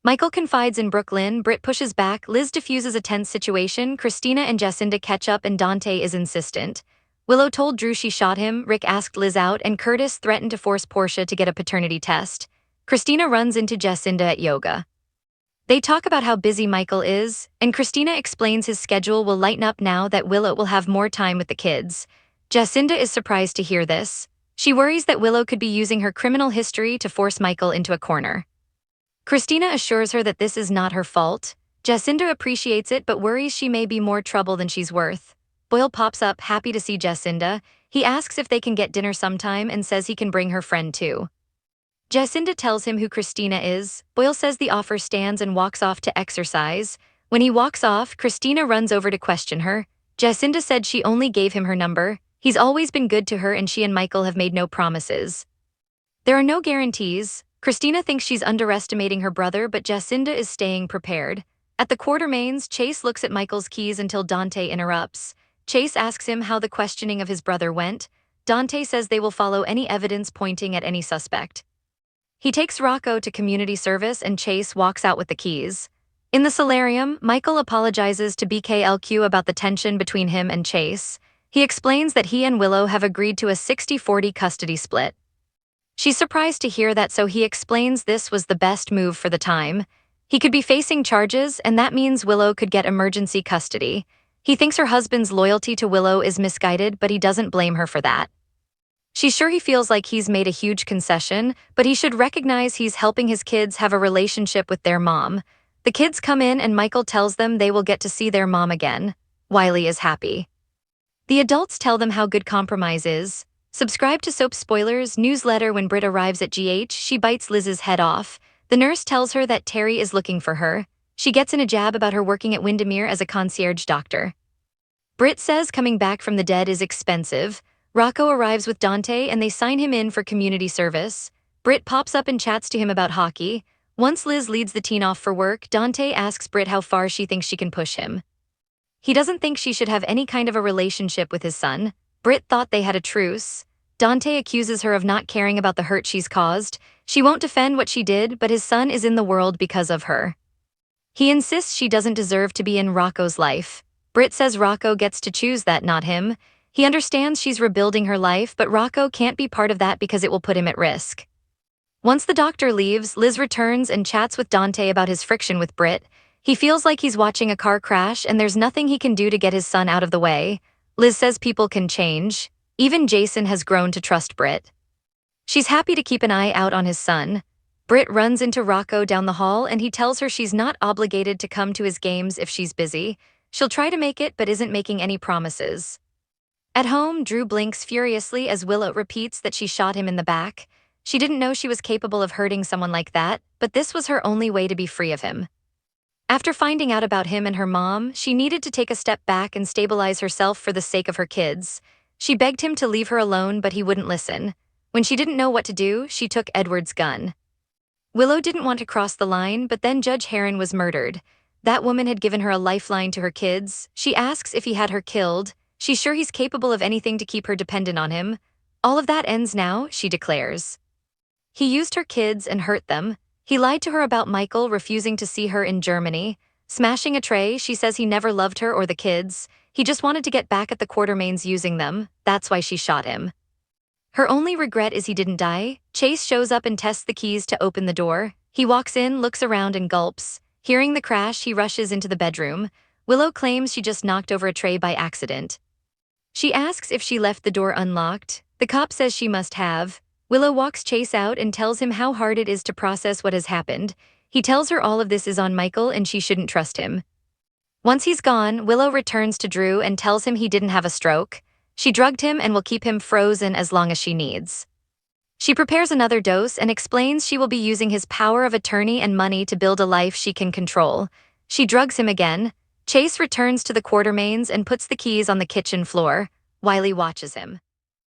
Michael confides in Brooklyn, Britt pushes back, Liz diffuses a tense situation, Christina and Jacinda catch up and Dante is insistent. Willow told Drew she shot him, Rick asked Liz out, and Curtis threatened to force Portia to get a paternity test. Christina runs into Jacinda at yoga. They talk about how busy Michael is, and Christina explains his schedule will lighten up now that Willow will have more time with the kids. Jacinda is surprised to hear this. She worries that Willow could be using her criminal history to force Michael into a corner. Christina assures her that this is not her fault. Jacinda appreciates it but worries she may be more trouble than she's worth. Boyle pops up, happy to see Jacinda. He asks if they can get dinner sometime and says he can bring her friend too. Jacinda tells him who Christina is. Boyle says the offer stands and walks off to exercise. When he walks off, Christina runs over to question her. Jacinda said she only gave him her number. He's always been good to her and she and Michael have made no promises. There are no guarantees. Christina thinks she's underestimating her brother, but Jacinda is staying prepared. At the Quartermains, Chase looks at Michael's keys until Dante interrupts. Chase asks him how the questioning of his brother went. Dante says they will follow any evidence pointing at any suspect. He takes Rocco to community service and Chase walks out with the keys. In the solarium, Michael apologizes to BKLQ about the tension between him and Chase. He explains that he and Willow have agreed to a 60-40 custody split. She's surprised to hear that, so he explains this was the best move for the time. He could be facing charges, and that means Willow could get emergency custody. He thinks her husband's loyalty to Willow is misguided, but he doesn't blame her for that. She's sure he feels like he's made a huge concession, but he should recognize he's helping his kids have a relationship with their mom. The kids come in and Michael tells them they will get to see their mom again. Wiley is happy. The adults tell them how good compromise is. Subscribe to Soap Spoilers newsletter. When Britt arrives at GH, she bites Liz's head off. The nurse tells her that Terry is looking for her. She gets in a jab about her working at Windermere as a concierge doctor. Britt says coming back from the dead is expensive. Rocco arrives with Dante and they sign him in for community service. Britt pops up and chats to him about hockey. Once Liz leads the teen off for work, Dante asks Britt how far she thinks she can push him. He doesn't think she should have any kind of a relationship with his son. Britt thought they had a truce. Dante accuses her of not caring about the hurt she's caused. She won't defend what she did, but his son is in the world because of her. He insists she doesn't deserve to be in Rocco's life. Britt says Rocco gets to choose that, not him. He understands she's rebuilding her life, but Rocco can't be part of that because it will put him at risk. Once the doctor leaves, Liz returns and chats with Dante about his friction with Britt. He feels like he's watching a car crash and there's nothing he can do to get his son out of the way. Liz says people can change. Even Jason has grown to trust Britt. She's happy to keep an eye out on his son. Britt runs into Rocco down the hall and he tells her she's not obligated to come to his games if she's busy. She'll try to make it but isn't making any promises. At home, Drew blinks furiously as Willow repeats that she shot him in the back. She didn't know she was capable of hurting someone like that, but this was her only way to be free of him. After finding out about him and her mom, she needed to take a step back and stabilize herself for the sake of her kids. She begged him to leave her alone, but he wouldn't listen. When she didn't know what to do, she took Edward's gun. Willow didn't want to cross the line, but then Judge Heron was murdered. That woman had given her a lifeline to her kids. She asks if he had her killed. She's sure he's capable of anything to keep her dependent on him. All of that ends now, she declares. He used her kids and hurt them. He lied to her about Michael refusing to see her in Germany. Smashing a tray, she says he never loved her or the kids. He just wanted to get back at the Quartermains using them. That's why she shot him. Her only regret is he didn't die. Chase shows up and tests the keys to open the door. He walks in, looks around and gulps. Hearing the crash, he rushes into the bedroom. Willow claims she just knocked over a tray by accident. She asks if she left the door unlocked. The cop says she must have. Willow walks Chase out and tells him how hard it is to process what has happened. He tells her all of this is on Michael and she shouldn't trust him. Once he's gone, Willow returns to Drew and tells him he didn't have a stroke. She drugged him and will keep him frozen as long as she needs. She prepares another dose and explains she will be using his power of attorney and money to build a life she can control. She drugs him again. Chase returns to the Quartermains and puts the keys on the kitchen floor. Wiley watches him.